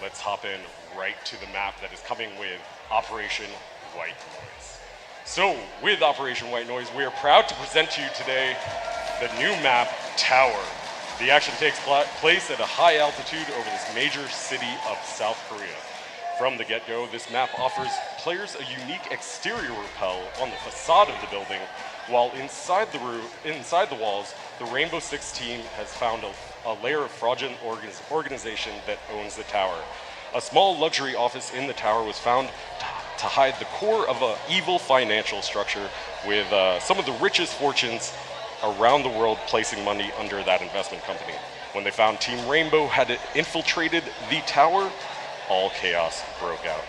let's hop in right to the map that is coming with Operation White Noise. So, with Operation White Noise, we are proud to present to you today the new map, Tower. The action takes place at a high altitude over this major city of South Korea. From the get-go, this map offers players a unique exterior rappel on the facade of the building, while inside the walls, the Rainbow Six team has found a layer of fraudulent organization that owns the tower. A small luxury office in the tower was found to hide the core of an evil financial structure with some of the richest fortunes around the world placing money under that investment company. When they found Team Rainbow had infiltrated the tower, all chaos broke out.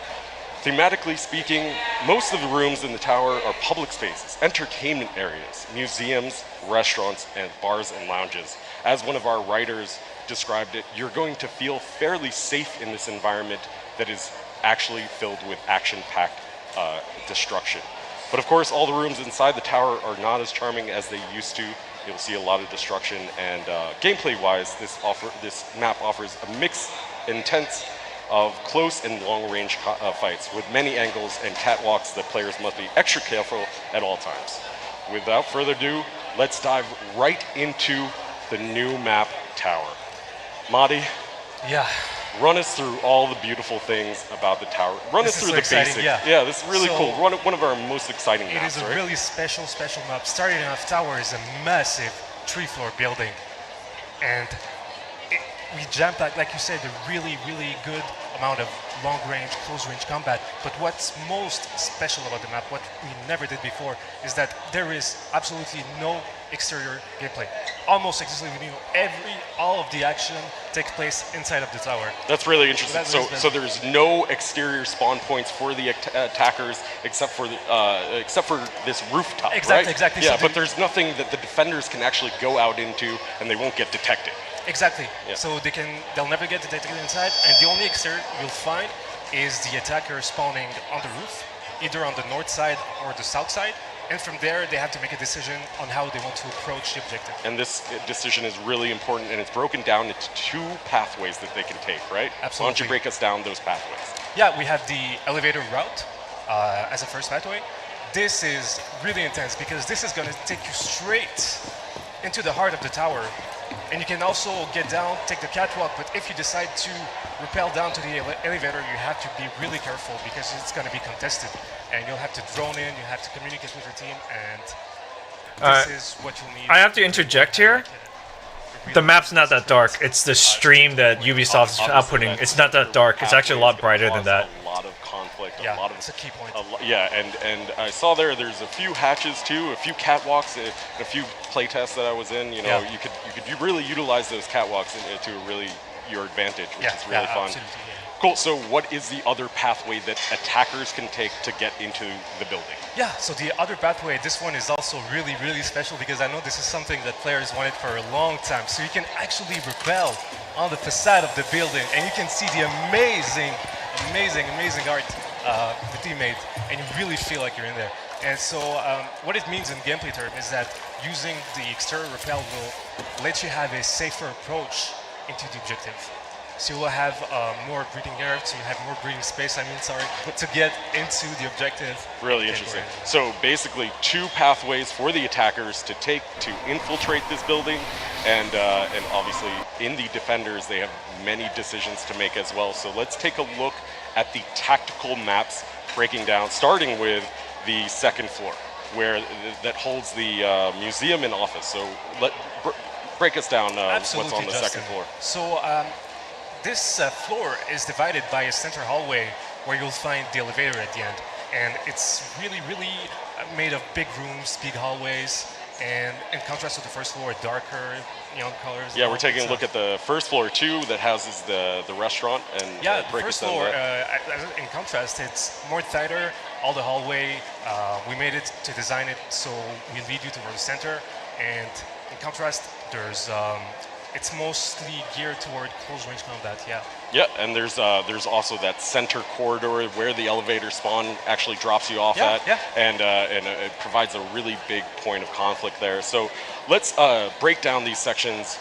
Thematically speaking, most of the rooms in the tower are public spaces, entertainment areas, museums, restaurants, and bars and lounges. As one of our writers described it, you're going to feel fairly safe in this environment that is actually filled with action-packed destruction. But of course, all the rooms inside the tower are not as charming as they used to. You'll see a lot of destruction, and gameplay-wise, this map offers a mix, intense, of close and long-range fights with many angles and catwalks that players must be extra careful at all times. Without further ado, let's dive right into the new map, Tower. Madi, yeah, run us through all the beautiful things about the tower. Run us through the basics. Yeah, this is really cool. One of our most exciting maps, It is a really special map. Starting off, Tower is a massive 3-floor building, and we jumped, like you said, a really good amount of long-range, close-range combat. But what's most special about the map, what we never did before, is that there is absolutely no exterior gameplay. Almost exclusively, all of the action takes place inside of the tower. That's really interesting. So there's no exterior spawn points for the attackers except for this rooftop, right? Exactly. Yeah, but there's nothing that the defenders can actually go out into, and they won't get detected. Exactly. Yeah. So they'll never get detected inside, and the only exterior you'll find is the attacker spawning on the roof, either on the north side or the south side. And from there, they have to make a decision on how they want to approach the objective. And this decision is really important, and it's broken down into 2 pathways that they can take, right? Absolutely. Why don't you break us down those pathways? Yeah, we have the elevator route as a first pathway. This is really intense because this is going to take you straight into the heart of the tower. And you can also get down, take the catwalk, but if you decide to rappel down to the elevator, you have to be really careful because it's going to be contested. And you'll have to drone in, you have to communicate with your team, and this is what you'll need. I have to interject here. The map's not that dark. It's the stream that Ubisoft is outputting. It's not that dark. It's actually a lot brighter than that. A lot of conflict. Yeah, a lot of, it's a key point. And I saw there's a few hatches too, a few catwalks, a few playtests that I was in. You know, you could really utilize those catwalks to really your advantage, which is really fun. Absolutely, yeah. Cool. So what is the other pathway that attackers can take to get into the building? Yeah, so the other pathway, this one is also really special because I know this is something that players wanted for a long time. So you can actually rappel on the facade of the building, and you can see the amazing art the team made, and you really feel like you're in there. And so what it means in gameplay terms is that using the exterior rappel will let you have a safer approach into the objective. So you'll have more breathing air, so you have more breathing space, to get into the objective. Really interesting. So basically 2 pathways for the attackers to take to infiltrate this building, and obviously in the defenders they have many decisions to make as well. So let's take a look at the tactical maps, breaking down, starting with the 2nd floor, where that holds the museum and office. So break us down what's on the Justin. 2nd floor. So this floor is divided by a center hallway where you'll find the elevator at the end. And it's really made of big rooms, big hallways, and in contrast to the first floor, darker neon colors. Yeah, we're taking a look at the 1st floor too, that houses the restaurant. And yeah, the first floor, in contrast, it's more tighter, all the hallway. We made it to design it so we lead you toward the center. And in contrast, there's it's mostly geared toward close-range combat, yeah. Yeah, and there's also that center corridor where the elevator spawn actually drops you off at, and it provides a really big point of conflict there. So let's break down these sections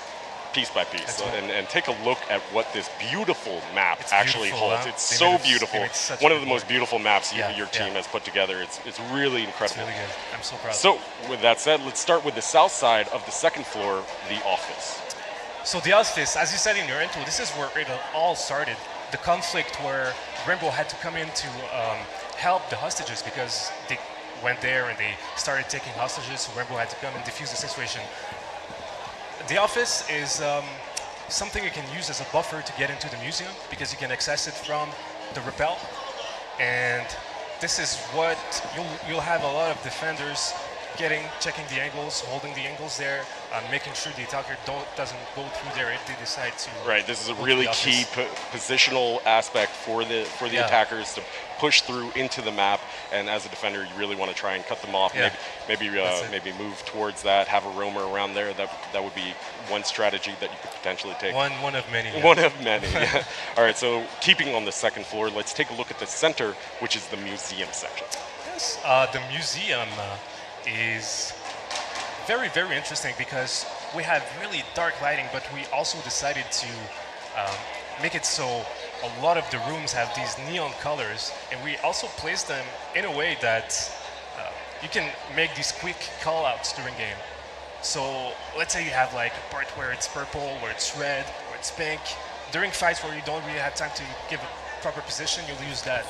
piece by piece and take a look at what this beautiful map It's actually beautiful, holds. huh? It's They so made it- they beautiful. made such a One of good the most board. beautiful maps Yeah, your team yeah. has put together. It's really It's incredible. really good. I'm so proud. So with that said, let's start with the south side of the second floor, the office. So the office, as you said in your intro, this is where it all started. The conflict where Rainbow had to come in to help the hostages because they went there and they started taking hostages, so Rainbow had to come and defuse the situation. The office is something you can use as a buffer to get into the museum because you can access it from the rappel. And this is what you'll have a lot of defenders checking the angles, holding the angles there, making sure the attacker doesn't go through there if they decide to. Right, this is a go to really the key office. positional aspect for the Yeah. attackers to push through into the map. And as a defender, you really want to try and cut them off. Yeah. Maybe That's it. maybe move towards that. Have a roamer around there. That would be one strategy that you could potentially take. One of many. yeah. One of many. Yeah. All right, so keeping on the second floor, let's take a look at the center, which is the museum section. Yes, the museum is very, very interesting because we have really dark lighting, but we also decided to make it so a lot of the rooms have these neon colors, and we also place them in a way that you can make these quick call-outs during game. So let's say you have like a part where it's purple, where it's red, where it's pink. During fights where you don't really have time to give a proper position, you'll use that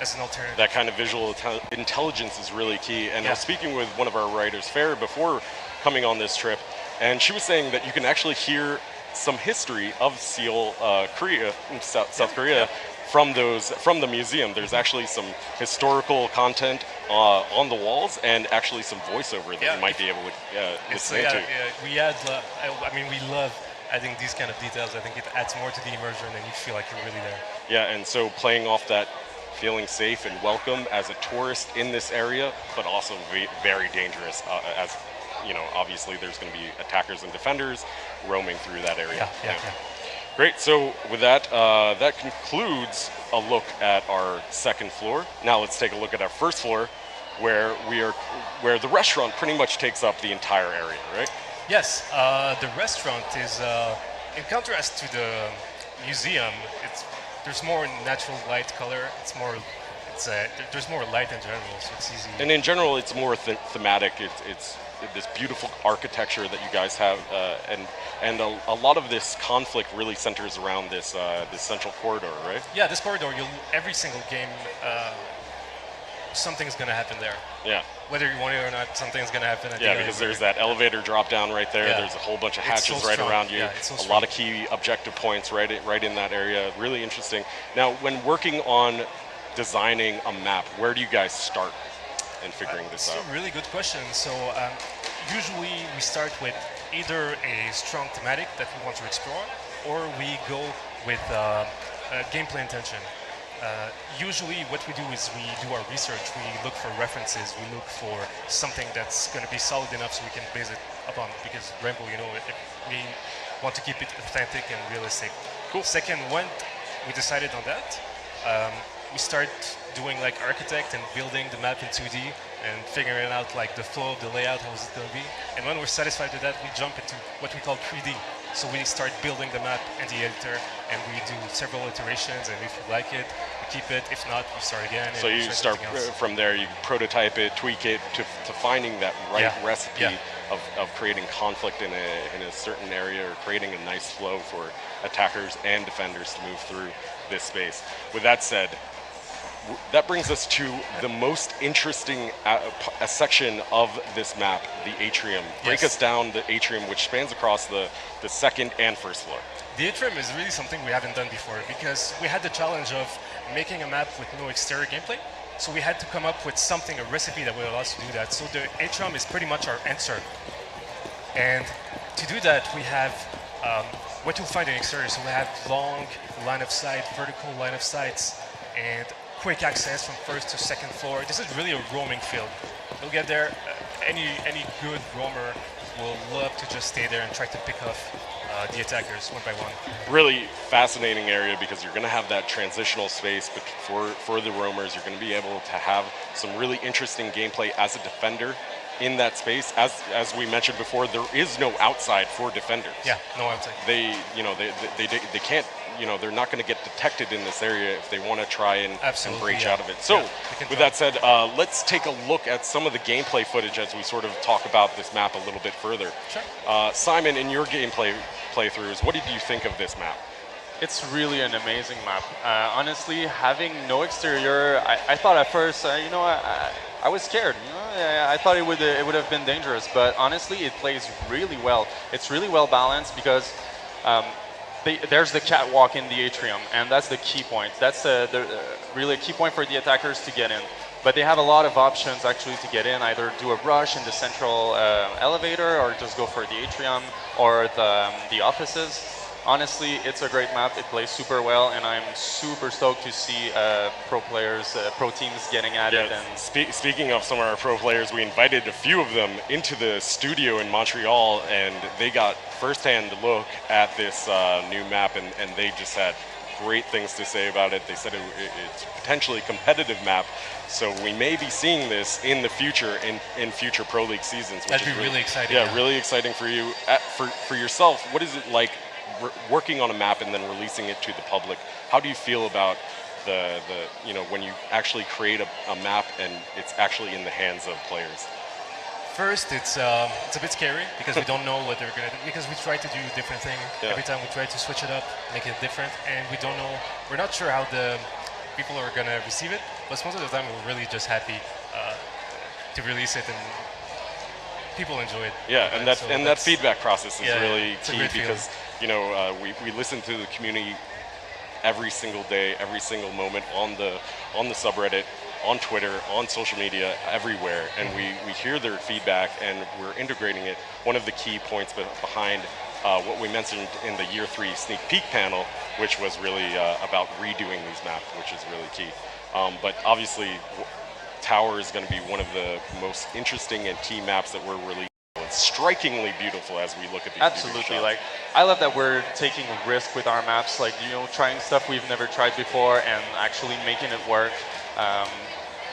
as an alternative. That kind of visual intelligence is really key. And I was speaking with one of our writers, Farah, before coming on this trip, and she was saying that you can actually hear some history of Seoul, Korea, South Korea, from the museum. There's actually some historical content on the walls, and actually some voiceover that you might be able to listen to. We add. We love adding these kind of details. I think it adds more to the immersion, and you feel like you're really there. Yeah, and so playing off that feeling safe and welcome as a tourist in this area, but also very dangerous as you know, obviously there's going to be attackers and defenders roaming through that area. Yeah. Great, so with that, that concludes a look at our second floor. Now let's take a look at our first floor, where the restaurant pretty much takes up the entire area, right? Yes, the restaurant is, in contrast to the museum, there's more natural light color. There's more light in general, so it's easy. And in general, it's more thematic. It's this beautiful architecture that you guys have, and a lot of this conflict really centers around this central corridor, right? Yeah, this corridor, every single game, something's gonna happen there. Yeah. Whether you want it or not, something's gonna happen. Yeah, because there's that elevator drop down right there. Yeah. There's a whole bunch of It's hatches so right strong. around you. Yeah, it's so a strong. lot of key objective points right in that area. Really interesting. Now, when working on designing a map, where do you guys start in figuring this out? It's a really good question. So usually we start with either a strong thematic that we want to explore, or we go with gameplay intention. Usually what we do is we do our research, we look for references, we look for something that's going to be solid enough so we can base it upon, because Rainbow, we want to keep it authentic and realistic. Cool. Second, when we decided on that, we start doing like architect and building the map in 2D and figuring out like the flow of the layout, how is it going to be. And when we're satisfied with that, we jump into what we call 3D. So we start building the map in the editor, and we do several iterations, and if we like it, we keep it. If not, we start again. So you start from there, you prototype it, tweak it to finding that right recipe of creating conflict in a certain area, or creating a nice flow for attackers and defenders to move through this space. With that said, that brings us to the most interesting section of this map, the atrium. Break us down the atrium, which spans across the second and first floor. The atrium is really something we haven't done before, because we had the challenge of making a map with no exterior gameplay. So we had to come up with something, a recipe that would allow us to do that. So the atrium is pretty much our answer. And to do that, we have what you'll find in exterior. So we have long line of sight, vertical line of sights, and quick access from first to second floor. This is really a roaming field. You'll get there. Any good roamer will love to just stay there and try to pick off the attackers one by one. Really fascinating area, because you're going to have that transitional space for the roamers. You're going to be able to have some really interesting gameplay as a defender, in that space, as we mentioned before, there is no outside for defenders. Yeah, no outside. They they can't, they're not going to get detected in this area if they want to try and breach out of it. So with that said, let's take a look at some of the gameplay footage as we sort of talk about this map a little bit further. Sure. Simon, in your gameplay playthroughs, what did you think of this map? It's really an amazing map. Honestly, having no exterior, I thought at first, I was scared. I thought it would have been dangerous, but honestly, it plays really well. It's really well balanced because there's the catwalk in the atrium, and that's the key point. That's really a key point for the attackers to get in. But they have a lot of options actually to get in, either do a rush in the central elevator, or just go for the atrium, or the offices. Honestly, it's a great map. It plays super well, and I'm super stoked to see pro players, pro teams getting at it. And speaking of some of our pro players, we invited a few of them into the studio in Montreal, and they got firsthand look at this new map, and they just had great things to say about it. They said it's a potentially competitive map, so we may be seeing this in the future, in future Pro League seasons. Which That'd be really exciting. Yeah, really exciting for you. For yourself, what is it like working on a map and then releasing it to the public? How do you feel about the when you actually create a map and it's actually in the hands of players? First, it's a bit scary because we don't know what they're gonna do. Because we try to do a different thing every time. We try to switch it up, make it different, and we don't know. We're not sure how the people are gonna receive it. But most of the time, we're really just happy to release it and people enjoy it. Yeah, and that feedback process is really key because we listen to the community every single day, every single moment on the subreddit, on Twitter, on social media, everywhere, and we hear their feedback and we're integrating it. One of the key points behind what we mentioned in the Year 3 sneak peek panel, which was really about redoing these maps, which is really key. But obviously, Tower is going to be one of the most interesting and key maps that we're releasing. It's strikingly beautiful as we look at these. Absolutely, like I love that we're taking risk with our maps, like trying stuff we've never tried before and actually making it work.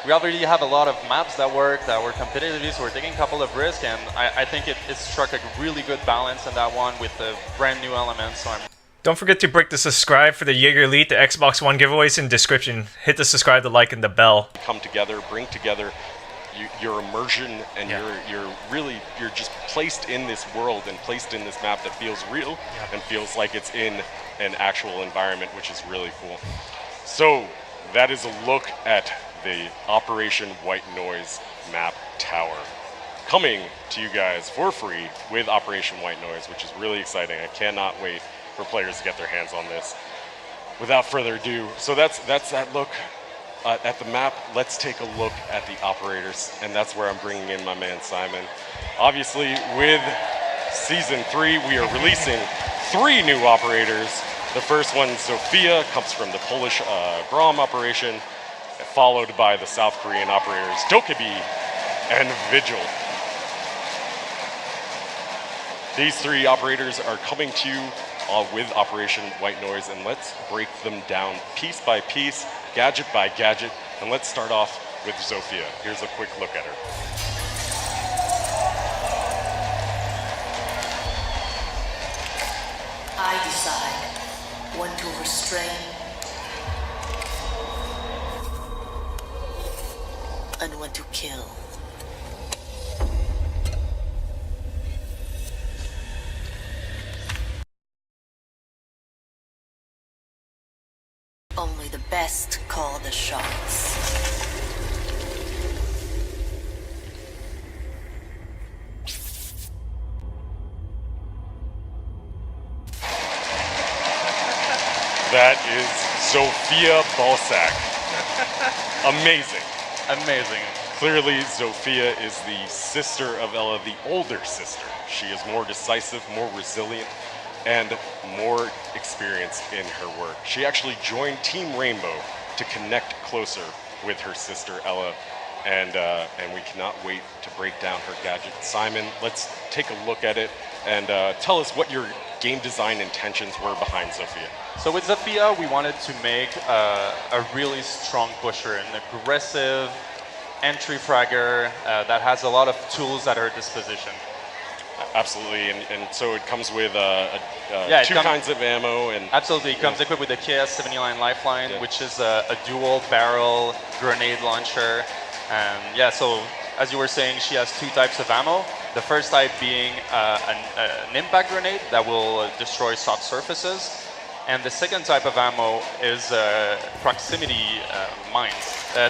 We already have a lot of maps that work, that were competitive, so we're taking a couple of risks, and I think it struck a really good balance in that one with the brand new elements. So Don't forget to break the subscribe for the Jaeger Elite, the Xbox One giveaways in description. Hit the subscribe, the like, and the bell. Come together, bring together your immersion, and you're just placed in this world and placed in this map that feels real and feels like it's in an actual environment, which is really cool. So that is a look at the Operation White Noise map Tower, coming to you guys for free with Operation White Noise, which is really exciting. I cannot wait for players to get their hands on this. Without further ado, so that's that look at the map. Let's take a look at the operators, and that's where I'm bringing in my man Simon. Obviously, with Season 3, we are releasing 3 new operators. The first one, Zofia, comes from the Polish Grom operation, followed by the South Korean operators Dokaebi and Vigil. These 3 operators are coming to you with Operation White Noise, and let's break them down piece by piece, gadget by gadget, and let's start off with Zofia. Here's a quick look at her. I decide when to restrain and when to kill. Only the best call the shots. That is Zofia Balsac. Amazing. amazing. Clearly, Zofia is the sister of Ella, the older sister. She is more decisive, more resilient, and more experienced in her work. She actually joined Team Rainbow to connect closer with her sister Ella, and we cannot wait to break down her gadget. Simon, let's take a look at it and tell us what your game design intentions were behind Zofia. So with Zofia, we wanted to make a really strong pusher, an aggressive, entry fragger that has a lot of tools at her disposition. Absolutely, and so it comes with two kinds of ammo, and absolutely, it comes equipped with the KS-79 Lifeline, which is a dual barrel grenade launcher. And yeah, so as you were saying, she has two types of ammo. The first type being an impact grenade that will destroy soft surfaces. And the second type of ammo is proximity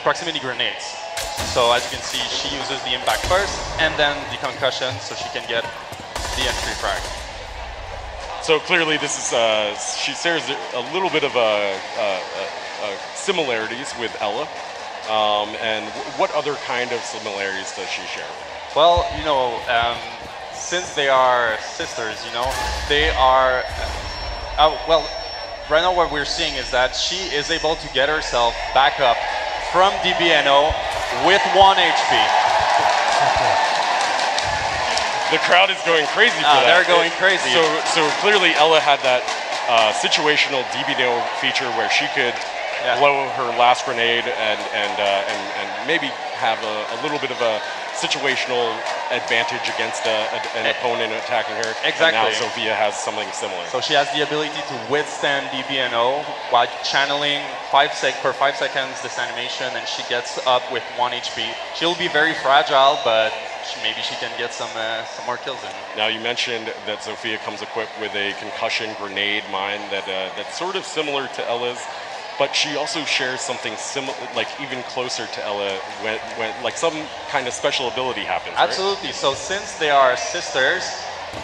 proximity grenades. So as you can see, she uses the impact first, and then the concussion, so she can get the entry frag. So clearly, this is she shares a little bit of similarities with Ella. And what other kind of similarities does she share? Well, you know, since they are sisters, you know, they are. Well, right now what we're seeing is that she is able to get herself back up from DBNO with 1 HP. The crowd is going crazy for that. They're going crazy. So clearly Ella had that situational DBNO feature where she could blow her last grenade and maybe have a little bit of a situational advantage against an opponent attacking her. Exactly. And now Zofia has something similar. So she has the ability to withstand DBNO while channeling for 5 seconds this animation, and she gets up with 1 HP. She'll be very fragile, but maybe she can get some more kills in. Now you mentioned that Zofia comes equipped with a concussion grenade mine that's sort of similar to Ella's. But she also shares something similar, like even closer to Ella, when like some kind of special ability happens. Absolutely. Right? So since they are sisters,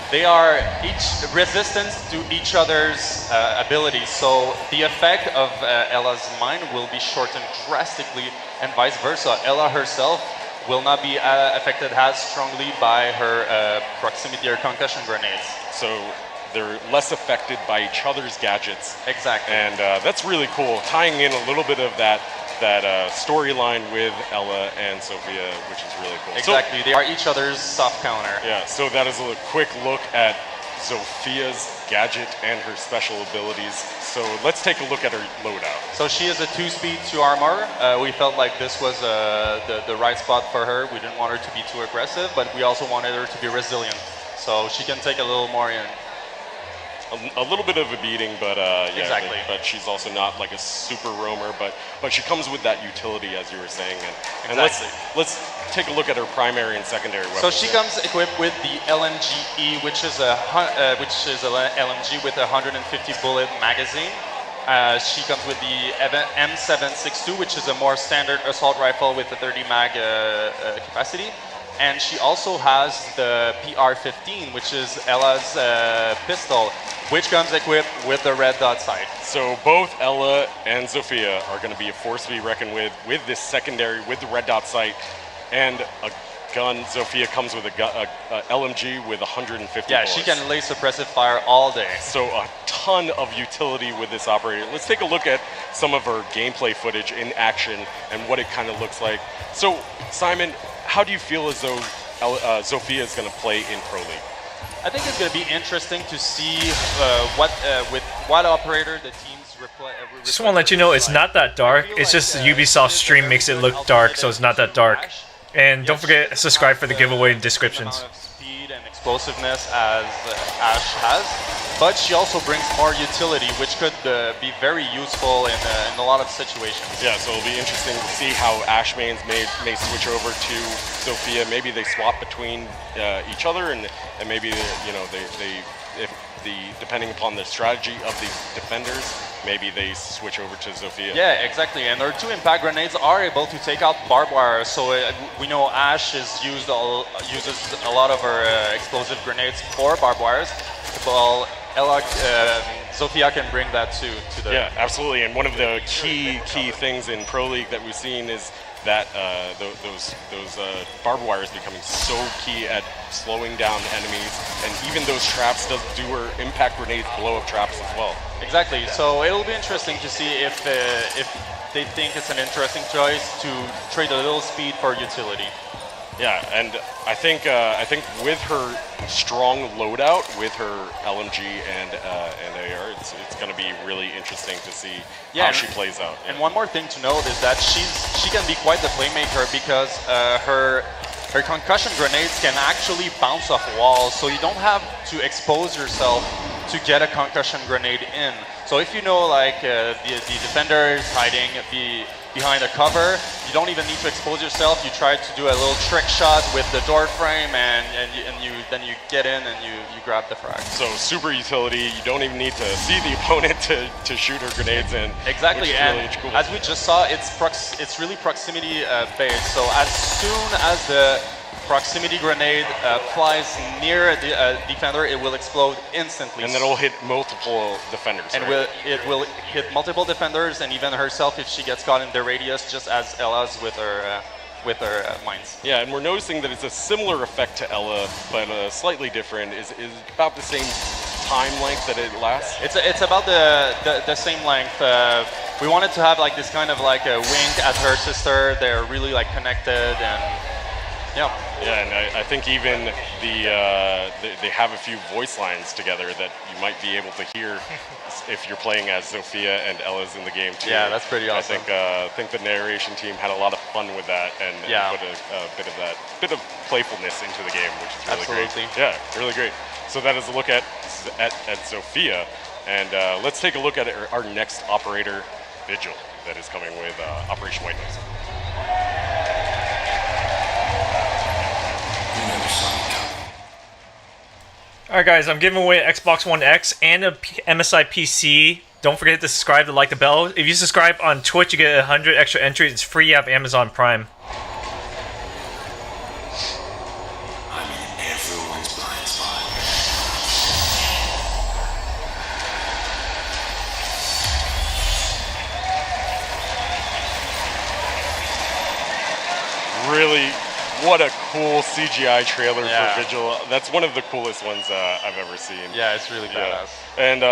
they are each resistant to each other's abilities. So the effect of Ella's mine will be shortened drastically, and vice versa. Ella herself will not be affected as strongly by her proximity or concussion grenades. So they're less affected by each other's gadgets. Exactly. And that's really cool, tying in a little bit of that storyline with Ella and Zofia, which is really cool. Exactly, they are each other's soft counter. Yeah, so that is a quick look at Zofia's gadget and her special abilities. So let's take a look at her loadout. So she is a 2-speed, 2 armor. We felt like this was the right spot for her. We didn't want her to be too aggressive, but we also wanted her to be resilient. So she can take a little more in. A little bit of a beating, but yeah, exactly. But she's also not like a super roamer. But she comes with that utility, as you were saying. And exactly. let's take a look at her primary and secondary weapons. So she comes equipped with the LMG-E, which is a LMG with a 150 bullet magazine. She comes with the M762, which is a more standard assault rifle with a 30 mag capacity. And she also has the PR-15, which is Ella's pistol, which comes equipped with the red dot sight. So both Ella and Zofia are going to be a force to be reckoned with this secondary, with the red dot sight, and a gun. Zofia comes with a LMG with 150 Yeah, bullets. she can lay suppressive fire all day. So a ton of utility with this operator. Let's take a look at some of her gameplay footage in action and what it kind of looks like. So, Simon, how do you feel as though Zofia is going to play in Pro League? I think it's going to be interesting to see with what operator the teams replay. Just want to let you know it's not that dark. It's just Ubisoft stream makes it look dark, so it's not that dark. And don't forget to subscribe for the giveaway in descriptions. Speed and explosiveness as Ash has, but she also brings more utility, which could be very useful in a lot of situations. Yeah, so it'll be interesting to see how Ash mains may switch over to Zofia. Maybe they swap between each other, and maybe depending upon the strategy of the defenders, maybe they switch over to Zofia. Yeah, exactly. And our 2 impact grenades are able to take out barbed wire. So we know Ash uses a lot of her explosive grenades for barbed wires. Well, Zofia can bring that to the. Yeah, absolutely. And one of the key things in Pro League that we've seen is that those barbed wires becoming so key at slowing down enemies, and even those traps do her impact grenades blow up traps as well. Exactly. So it'll be interesting to see if they think it's an interesting choice to trade a little speed for utility. Yeah, and I think with her strong loadout, with her LMG and AR, it's going to be really interesting to see Yeah, how and- she plays out. And one more thing to note is that she can be quite the playmaker because her concussion grenades can actually bounce off walls, so you don't have to expose yourself to get a concussion grenade in. So if you know like the defender is hiding behind a cover, you don't even need to expose yourself. You try to do a little trick shot with the door frame, and then you get in and you grab the frag. So super utility. You don't even need to see the opponent to shoot her grenades in. Exactly, which is and really cool. as we just saw, it's really proximity based. So as soon as the proximity grenade flies near the defender, it will explode instantly. And then it'll hit multiple defenders. And right? it will hit multiple defenders and even herself if she gets caught in the radius, just as Ella's with her mines. Yeah, and we're noticing that it's a similar effect to Ella, but slightly different. Is about the same time length that it lasts. It's about the same length. We wanted to have like this kind of like a wink at her sister. They're really like connected, and yeah. Yeah, and I think even they have a few voice lines together that you might be able to hear if you're playing as Zofia and Ella's in the game too. Yeah, that's pretty awesome. I think the narration team had a lot of fun with that and put a bit of playfulness into the game, which is really Absolutely. great. Yeah, really great. So that is a look at Zofia, and let's take a look at our next operator, Vigil, that is coming with Operation White Noise. Alright guys, I'm giving away an Xbox One X and a MSI PC. Don't forget to subscribe, to like the bell. If you subscribe on Twitch, you get 100 extra entries. It's free. You have Amazon Prime. I'm in everyone's blind spot. Really, what a cool CGI trailer Yeah. for Vigil. That's one of the coolest ones I've ever seen. Yeah, it's really badass. And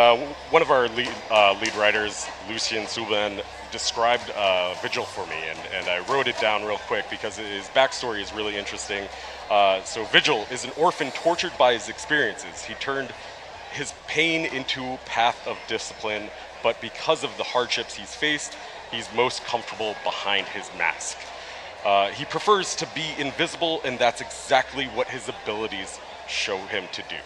one of our lead writers, Lucien Souban, described Vigil for me, and I wrote it down real quick because his backstory is really interesting. So Vigil is an orphan tortured by his experiences. He turned his pain into path of discipline, but because of the hardships he's faced, he's most comfortable behind his mask. He prefers to be invisible, and that's exactly what his abilities show him to do.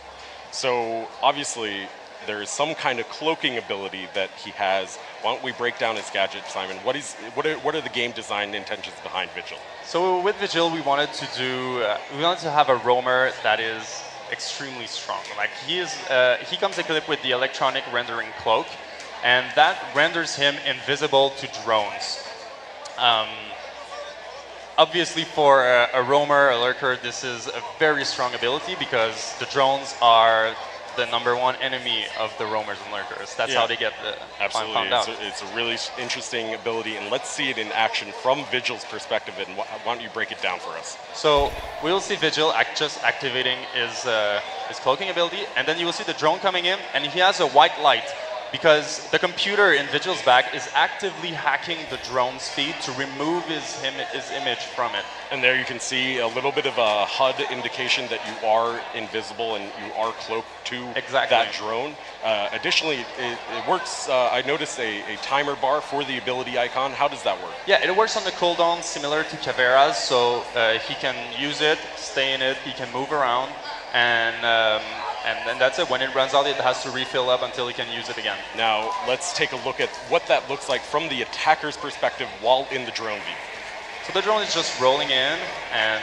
So obviously, there is some kind of cloaking ability that he has. Why don't we break down his gadget, Simon? What are the game design intentions behind Vigil? So with Vigil, we wanted to have a roamer that is extremely strong. Like he comes equipped with the electronic rendering cloak, and that renders him invisible to drones. Obviously, for a roamer, a lurker, this is a very strong ability because the drones are the #1 enemy of the roamers and lurkers. That's how they get Absolutely. found out. It's a really interesting ability, and let's see it in action from Vigil's perspective. And why don't you break it down for us? So we'll see Vigil just activating his cloaking ability, and then you will see the drone coming in, and he has a white light because the computer in Vigil's back is actively hacking the drone's feed to remove his image from it. And there you can see a little bit of a HUD indication that you are invisible and you are cloaked to that drone. Additionally, it works, I noticed a timer bar for the ability icon. How does that work? Yeah, it works on the cooldown similar to Caveira's, so he can use it, stay in it, he can move around, and then that's it. When it runs out, it has to refill up until he can use it again. Now, let's take a look at what that looks like from the attacker's perspective while in the drone view. So the drone is just rolling in, and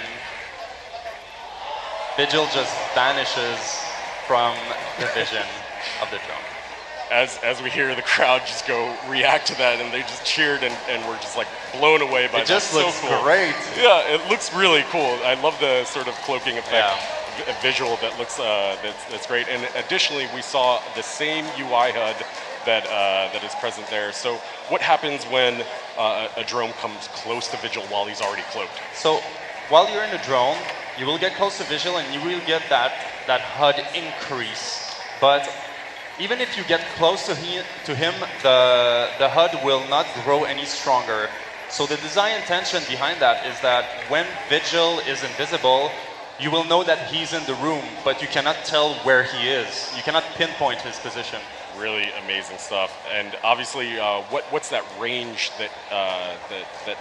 Vigil just vanishes from the vision of the drone. As we hear the crowd just go react to that, and they just cheered, and we're just like blown away by that. It just looks so cool. great. Yeah, it looks really cool. I love the sort of cloaking effect. Visual that looks that's great. And additionally, we saw the same UI HUD that is present there. So what happens when a drone comes close to Vigil while he's already cloaked? So while you're in a drone, you will get close to Vigil and you will get that HUD increase. But even if you get close to him, the HUD will not grow any stronger. So the design intention behind that is that when Vigil is invisible, you will know that he's in the room, but you cannot tell where he is. You cannot pinpoint his position. Really amazing stuff. And obviously, what's that range that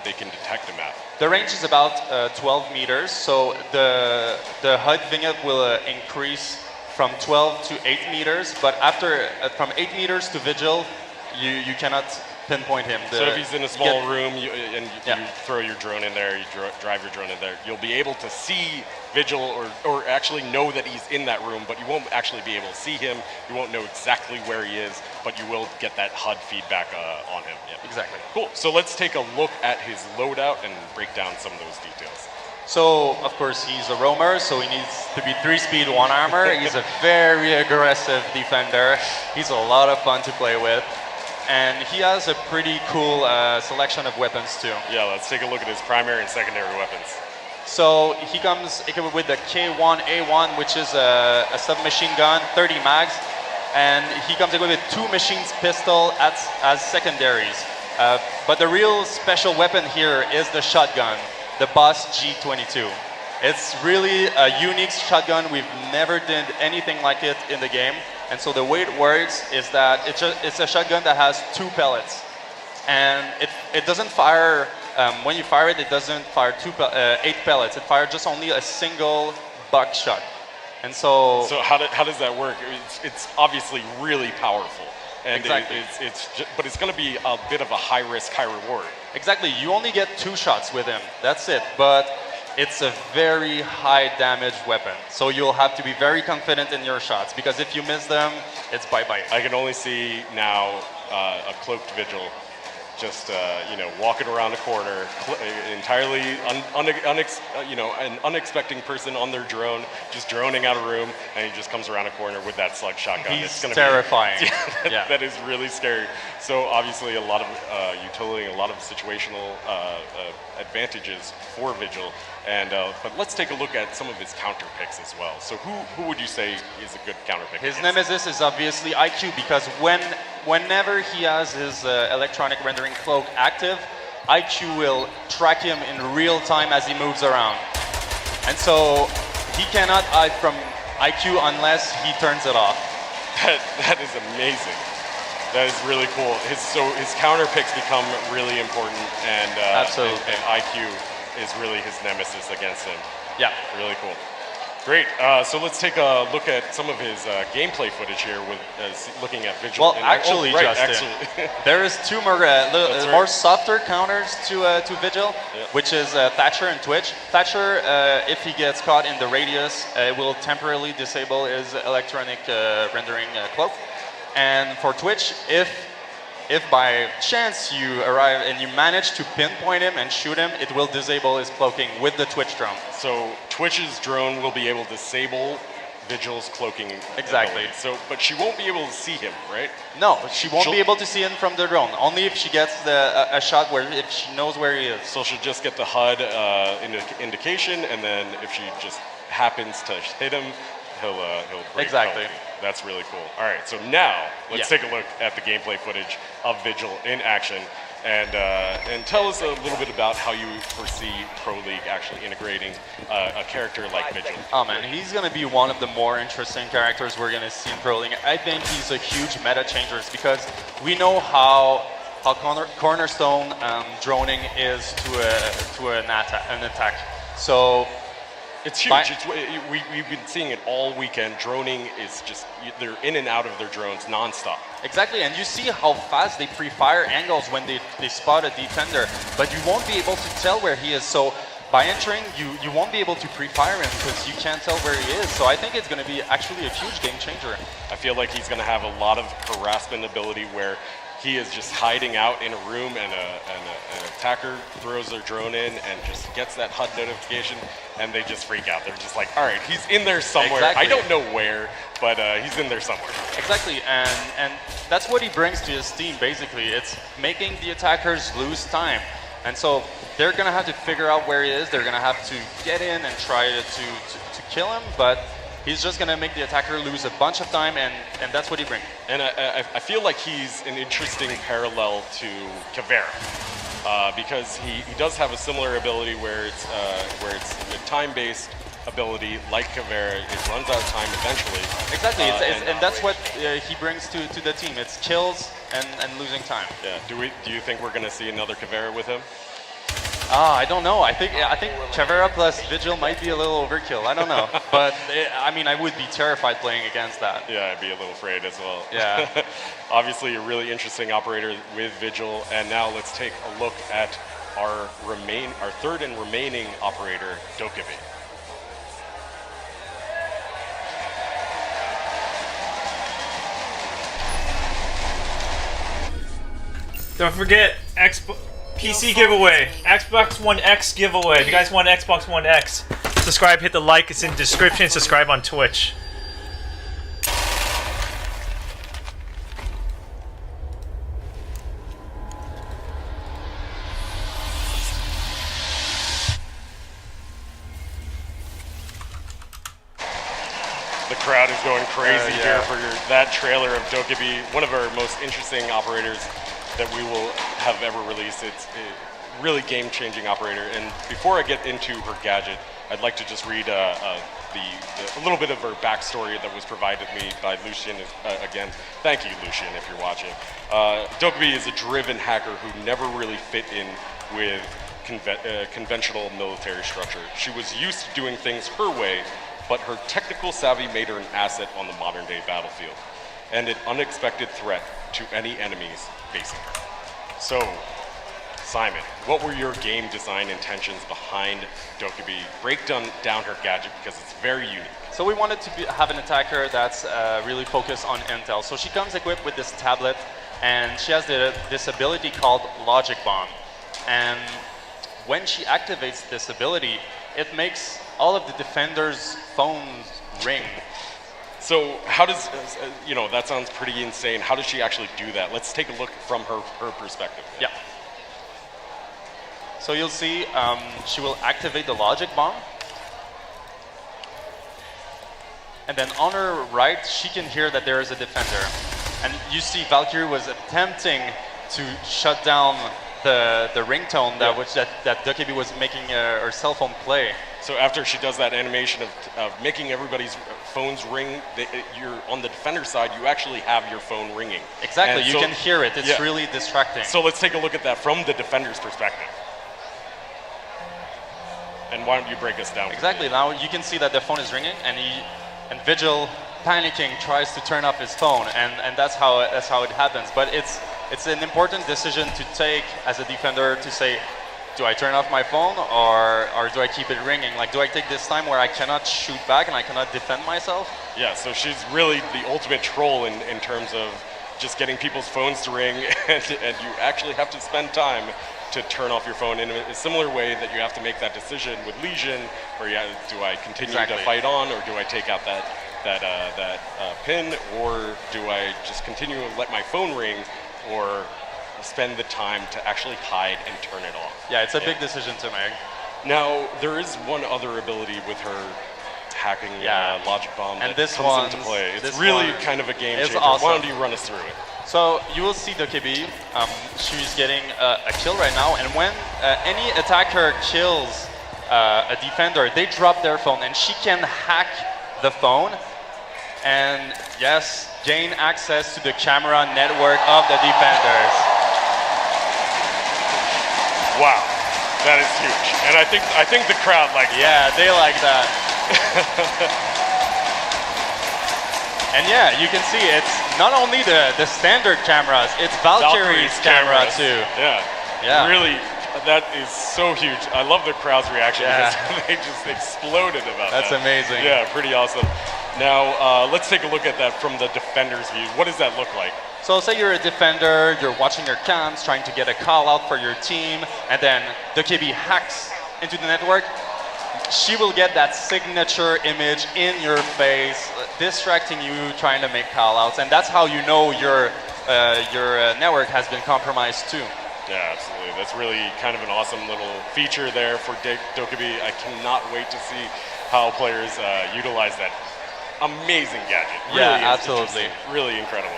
they can detect him at? The range is about 12 meters, so the HUD vignette will increase from 12 to 8 meters, but after from 8 meters to Vigil, you cannot pinpoint him. So if he's in a small room you Yeah. throw your drone in there, you drive your drone in there, you'll be able to see Vigil or actually know that he's in that room, but you won't actually be able to see him. You won't know exactly where he is, but you will get that HUD feedback on him. Yeah. Exactly. Cool. So let's take a look at his loadout and break down some of those details. So, of course, he's a roamer, so he needs to be 3 speed, 1 armor. He's a very aggressive defender. He's a lot of fun to play with. And he has a pretty cool selection of weapons too. Yeah, let's take a look at his primary and secondary weapons. So he comes equipped with the K1A1, which is a submachine gun, 30 mags. And he comes equipped with 2 machines pistol as secondaries. But the real special weapon here is the shotgun, the Boss G22. It's really a unique shotgun. We've never did anything like it in the game. And so the way it works is that it's a shotgun that has 2 pellets. And it doesn't fire, when you fire it, it doesn't fire 8 pellets. It fires just only a single buckshot. And so... So how does that work? It's obviously really powerful. And Exactly. but it's going to be a bit of a high risk, high reward. Exactly, you only get 2 shots with him, that's it. But it's a very high damage weapon. So you'll have to be very confident in your shots, because if you miss them, it's bye-bye. I can only see now a cloaked Vigil just walking around a corner, entirely an unexpecting person on their drone, just droning out a room, and he just comes around a corner with that slug shotgun. He's terrifying. Yeah. That is really scary. So obviously a lot of utility, a lot of situational advantages for Vigil. And but let's take a look at some of his counter picks as well. So who would you say is a good counter pick? His nemesis is obviously IQ, because whenever he has his electronic rendering cloak active, IQ will track him in real time as he moves around. And so he cannot hide from IQ unless he turns it off. That is amazing. That is really cool. His counter picks become really important, and Absolutely. and IQ is really his nemesis against him. Yeah. Really cool. Great. So let's take a look at some of his gameplay footage here with looking at Vigil. Well, actually, Justin, there is 2 more more softer counters to Vigil, Yeah. which is Thatcher and Twitch. Thatcher, if he gets caught in the radius, it will temporarily disable his electronic rendering cloak. And for Twitch, if by chance you arrive and you manage to pinpoint him and shoot him, it will disable his cloaking with the Twitch drone. So Twitch's drone will be able to disable Vigil's cloaking. Exactly. ability. So, but she won't be able to see him, right? No, she won't She'll- be able to see him from the drone. Only if she gets a shot if she knows where he is. So she'll just get the HUD indication, and then if she just happens to hit him, he'll break Exactly. penalty. That's really cool. All right, so now let's Yeah. take a look at the gameplay footage of Vigil in action, and tell us a little bit about how you foresee Pro League actually integrating a character like Vigil. Oh man, he's gonna be one of the more interesting characters we're gonna see in Pro League. I think he's a huge meta changer, because we know how cornerstone droning is to an attack. So It's huge. We've been seeing it all weekend. Droning is just, they're in and out of their drones nonstop. exactly, and you see how fast they pre-fire angles when they spot a defender, but you won't be able to tell where he is. So by entering, you won't be able to pre-fire him because you can't tell where he is. So I think it's going to be actually a huge game changer. I feel like he's going to have a lot of harassment ability where he is just hiding out in a room, and an attacker throws their drone in and just gets that HUD notification, and they just freak out. They're just like, all right, he's in there somewhere. Exactly. I don't know where, but he's in there somewhere. Exactly, and that's what he brings to his team, basically. It's making the attackers lose time. And so they're going to have to figure out where he is. They're going to have to get in and try to kill him, but he's just going to make the attacker lose a bunch of time, and that's what he brings. And I feel like he's an interesting parallel to Caveira, because he does have a similar ability where it's time-based, ability, like Caveira, it runs out of time eventually. Exactly, and that's what he brings to the team. It's kills and losing time. Yeah. Do you think we're going to see another Caveira with him? I don't know. I think Caveira plus Vigil might be a little overkill. I don't know, but I mean, I would be terrified playing against that. Yeah, I'd be a little afraid as well. Yeah. Obviously, a really interesting operator with Vigil, and now let's take a look at our third and remaining operator, Dokaebi. Don't forget PC giveaway, Xbox One X giveaway. If you guys want Xbox One X, subscribe, hit the like. It's in the description. Subscribe on Twitch. The crowd is going crazy here for that trailer of Dokaebi, one of our most interesting operators that we will have ever released. It's a really game-changing operator. And before I get into her gadget, I'd like to just read a little bit of her backstory that was provided me by Lucien again. Thank you, Lucien, if you're watching. Dokaebi is a driven hacker who never really fit in with conventional military structure. She was used to doing things her way, but her technical savvy made her an asset on the modern-day battlefield, and an unexpected threat to any enemies facing her. So, Simon, what were your game design intentions behind Dokaebi? Break down her gadget because it's very unique. So we wanted to have an attacker that's really focused on intel. So she comes equipped with this tablet, and she has this ability called Logic Bomb. And when she activates this ability, it makes all of the defenders' phones ring. So how does, that sounds pretty insane. How does she actually do that? Let's take a look from her perspective. Yeah. So you'll see she will activate the Logic Bomb. And then on her right, she can hear that there is a defender. And you see Valkyrie was attempting to shut down the ringtone that Dokaebi was making her cell phone play. So after she does that animation of making everybody's phones ring, you're on the defender side, you actually have your phone ringing. Exactly, you can hear it. It's really distracting. So let's take a look at that from the defender's perspective. And why don't you break us down? Exactly, now you can see that the phone is ringing, and Vigil, panicking, tries to turn off his phone, and that's how it happens. But it's an important decision to take as a defender to say, do I turn off my phone or do I keep it ringing? Like, do I take this time where I cannot shoot back and I cannot defend myself? Yeah, so she's really the ultimate troll in terms of just getting people's phones to ring, and you actually have to spend time to turn off your phone in a similar way that you have to make that decision with Legion, or do I continue to fight on, or do I take out that pin, or do I just continue to let my phone ring, or spend the time to actually hide and turn it off? Yeah, it's a big decision to make. Now, there is one other ability with her hacking Logic Bomb and that comes into play. It's really kind of a game changer. Awesome. Why don't you run us through it? So you will see Dokaebi. She's getting a kill right now, and when any attacker kills a defender, they drop their phone, and she can hack the phone and, yes, gain access to the camera network of the defenders. Wow, that is huge, and I think the crowd likes that. Yeah, they like that. And yeah, you can see it's not only the standard cameras, it's Valkyrie's camera too. Yeah, really, that is so huge. I love the crowd's reaction. Yeah. They just exploded about that. That's amazing. Yeah, pretty awesome. Now, let's take a look at that from the defender's view. What does that look like? So say you're a defender, you're watching your cams, trying to get a call out for your team, and then Dokaebi hacks into the network. She will get that signature image in your face, distracting you, trying to make call outs, and that's how you know your network has been compromised too. Yeah, absolutely. That's really kind of an awesome little feature there for Dokaebi. I cannot wait to see how players utilize that amazing gadget. Really absolutely. Really incredible.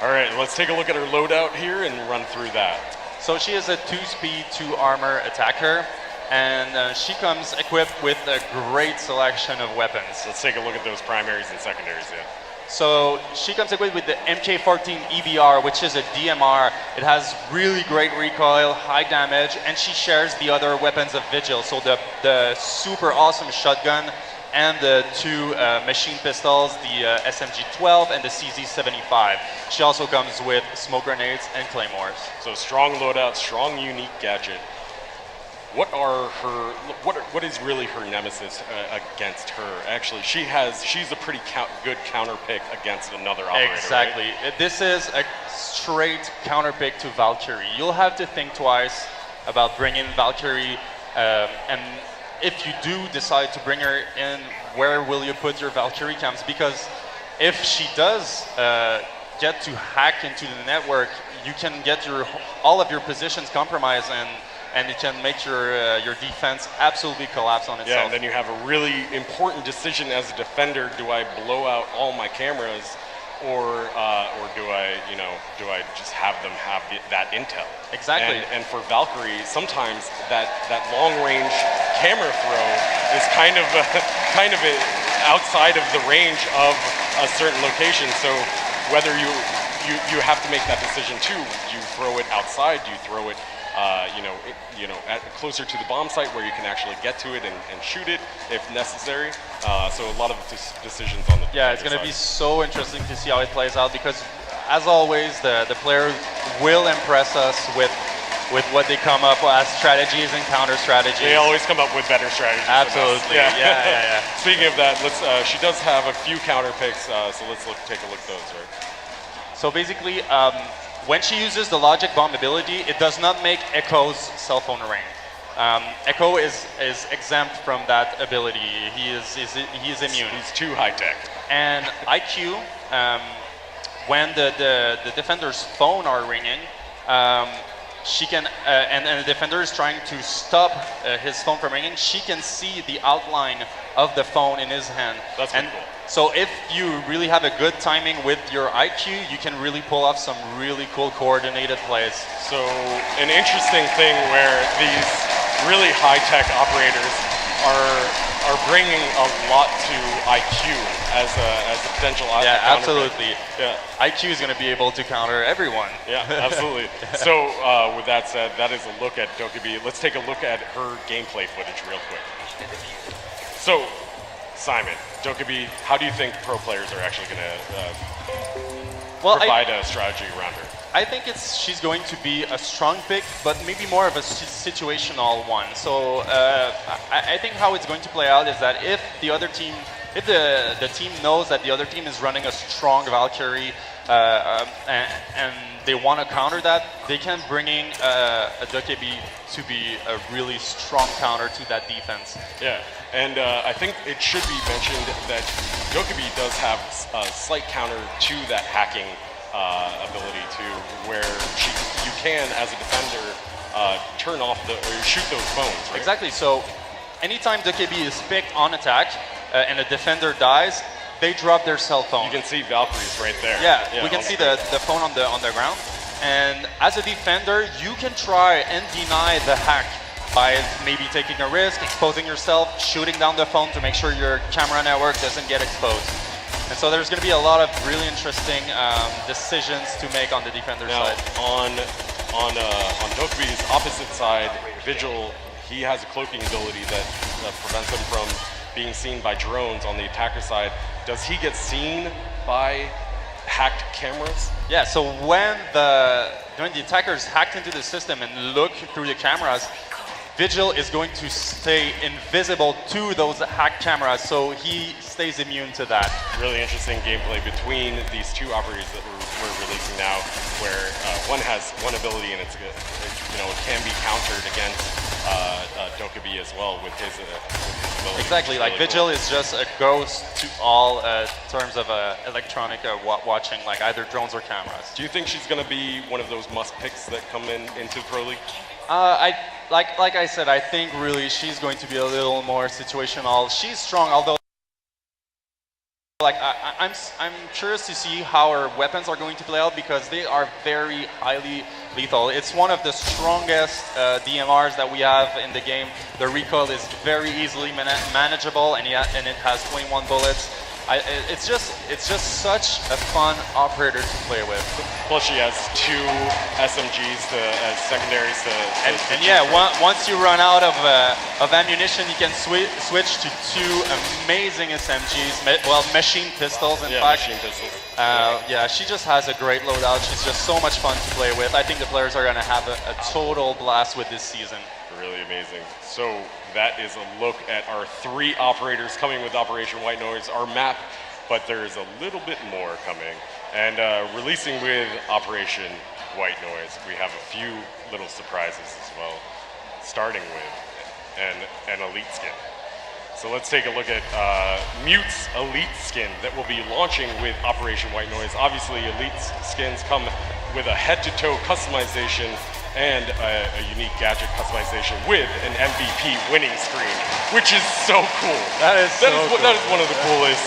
All right, let's take a look at her loadout here and run through that. So she is a 2-speed, 2-armor attacker. and she comes equipped with a great selection of weapons. Let's take a look at those primaries and secondaries, yeah. So she comes equipped with the MK14 EBR, which is a DMR. It has really great recoil, high damage, and she shares the other weapons of Vigil. So the super awesome shotgun and the two machine pistols, the SMG-12 and the CZ-75. She also comes with smoke grenades and claymores. So strong loadout, strong unique gadget. What are her? What is really her nemesis against her? Actually, she's a pretty good counter pick against another operator. Exactly. Right? This is a straight counter pick to Valkyrie. You'll have to think twice about bringing Valkyrie, and if you do decide to bring her in, where will you put your Valkyrie camps? Because if she does get to hack into the network, you can get all of your positions compromised, and it can make your defense absolutely collapse on itself. Yeah, and then you have a really important decision as a defender: do I blow out all my cameras, or do I just have them have that intel? Exactly. And for Valkyrie, sometimes that long range camera throw is kind of outside of the range of a certain location. So whether you have to make that decision too. Do you throw it outside? Do you throw it closer to the bomb site where you can actually get to it and shoot it if necessary? So a lot of decisions on the it's going to be so interesting to see how it plays out, because as always the players will impress us with what they come up as strategies and counter strategies. They always come up with better strategies. Absolutely. Yeah. Speaking of that, she does have a few counter picks, so let's take a look at those, right? So basically, when she uses the logic bomb ability, it does not make Echo's cell phone ring. Echo is exempt from that ability. He is immune. He's too high tech. And IQ, when the defender's phone are ringing, she can and the defender is trying to stop his phone from ringing, she can see the outline of the phone in his hand. That's pretty cool. So if you really have a good timing with your IQ, you can really pull off some really cool coordinated plays. So an interesting thing where these really high-tech operators are bringing a lot to IQ as a potential counter. Absolutely. Yeah. IQ is going to be able to counter everyone. Yeah, absolutely. So with that said, that is a look at Dokaebi. Let's take a look at her gameplay footage real quick. So, Simon, Dokaebi, how do you think pro players are actually going to provide a strategy around her? I think she's going to be a strong pick, but maybe more of a situational one. So I think how it's going to play out is that if the team knows that the other team is running a strong Valkyrie and they want to counter that, they can bring in a Dokaebi to be a really strong counter to that defense. Yeah, and I think it should be mentioned that Dokaebi does have a slight counter to that hacking ability too, where you can, as a defender, turn off or shoot those phones, right? Exactly. So anytime Dokaebi is picked on attack and a defender dies, they drop their cell phone. You can see Valkyrie's right there. Yeah, we can see the phone on the ground. And as a defender, you can try and deny the hack by maybe taking a risk, exposing yourself, shooting down the phone to make sure your camera network doesn't get exposed. And so there's going to be a lot of really interesting decisions to make on the defender side. On Dokaebi's opposite side, Vigil, he has a cloaking ability that prevents him from being seen by drones on the attacker side. Does he get seen by hacked cameras? Yeah, so when the attackers hacked into the system and look through the cameras, Vigil is going to stay invisible to those hacked cameras, so he stays immune to that. Really interesting gameplay between these two operators that we're releasing now, where one has one ability and it can be countered against Dokaebi as well with his ability. Exactly, like really Vigil cool. is just a ghost to all terms of electronic watching, like either drones or cameras. Do you think she's going to be one of those must picks that come into the Pro League? Like I said, I think really she's going to be a little more situational. She's strong, although Like I'm curious to see how our weapons are going to play out because they are very highly lethal. It's one of the strongest DMRs that we have in the game. The recoil is very easily manageable, and it has 21 bullets. It's just such a fun operator to play with. Plus, she has 2 SMGs as secondaries And yeah, once you run out of ammunition, you can switch to 2 amazing SMGs. Machine pistols, in fact. Machine pistols. Yeah, she just has a great loadout. She's just so much fun to play with. I think the players are going to have a total blast with this season. Really amazing. So that is a look at our 3 operators coming with Operation White Noise, our map, but there is a little bit more coming. And releasing with Operation White Noise, we have a few little surprises as well, starting with an elite skin. So let's take a look at Mute's elite skin that will be launching with Operation White Noise. Obviously, elite skins come with a head-to-toe customization and a unique gadget customization with an MVP winning screen, which is so cool. That is one of the coolest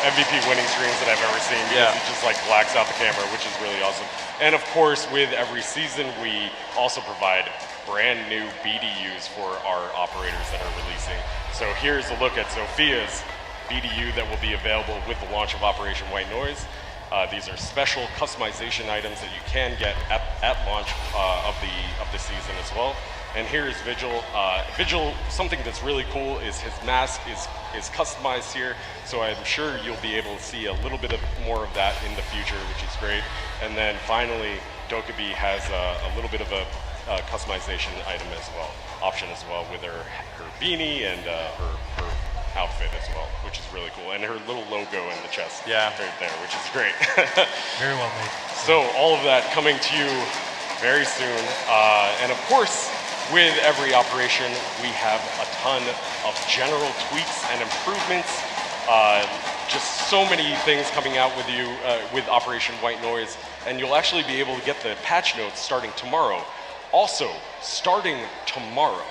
MVP winning screens that I've ever seen because it just like blacks out the camera, which is really awesome. And of course, with every season, we also provide brand new BDUs for our operators that are releasing. So here's a look at Zofia's BDU that will be available with the launch of Operation White Noise. These are special customization items that you can get at launch of the season as well. And here is Vigil. Vigil, something that's really cool is his mask is customized here, so I'm sure you'll be able to see a little bit more of that in the future, which is great. And then finally, Dokaebi has a little bit of a customization option as well, with her beanie and her outfit as well, which is really cool, and her little logo in the chest right there, which is great. Very well made. So all of that coming to you very soon, and of course, with every operation, we have a ton of general tweaks and improvements. Just so many things coming out with you with Operation White Noise, and you'll actually be able to get the patch notes starting tomorrow. Also, starting tomorrow,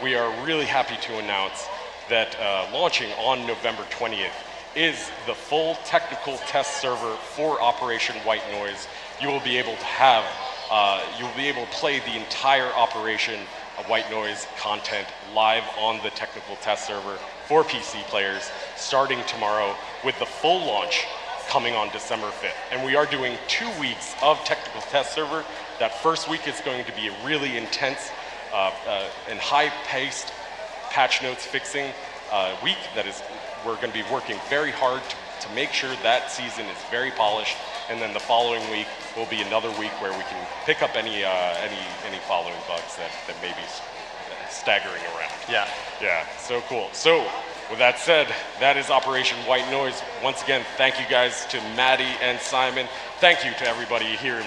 we are really happy to announce that launching on November 20th is the full technical test server for Operation White Noise. You will be able to play the entire Operation White Noise content live on the technical test server for PC players starting tomorrow, with the full launch coming on December 5th. And we are doing 2 weeks of technical test server. That first week is going to be a really intense and high-paced patch notes fixing week. We're going to be working very hard to make sure that season is very polished, and then the following week will be another week where we can pick up any following bugs that may be staggering around. Yeah, so cool. So with that said, that is Operation White Noise. Once again, thank you guys to Maddie and Simon. Thank you to everybody here in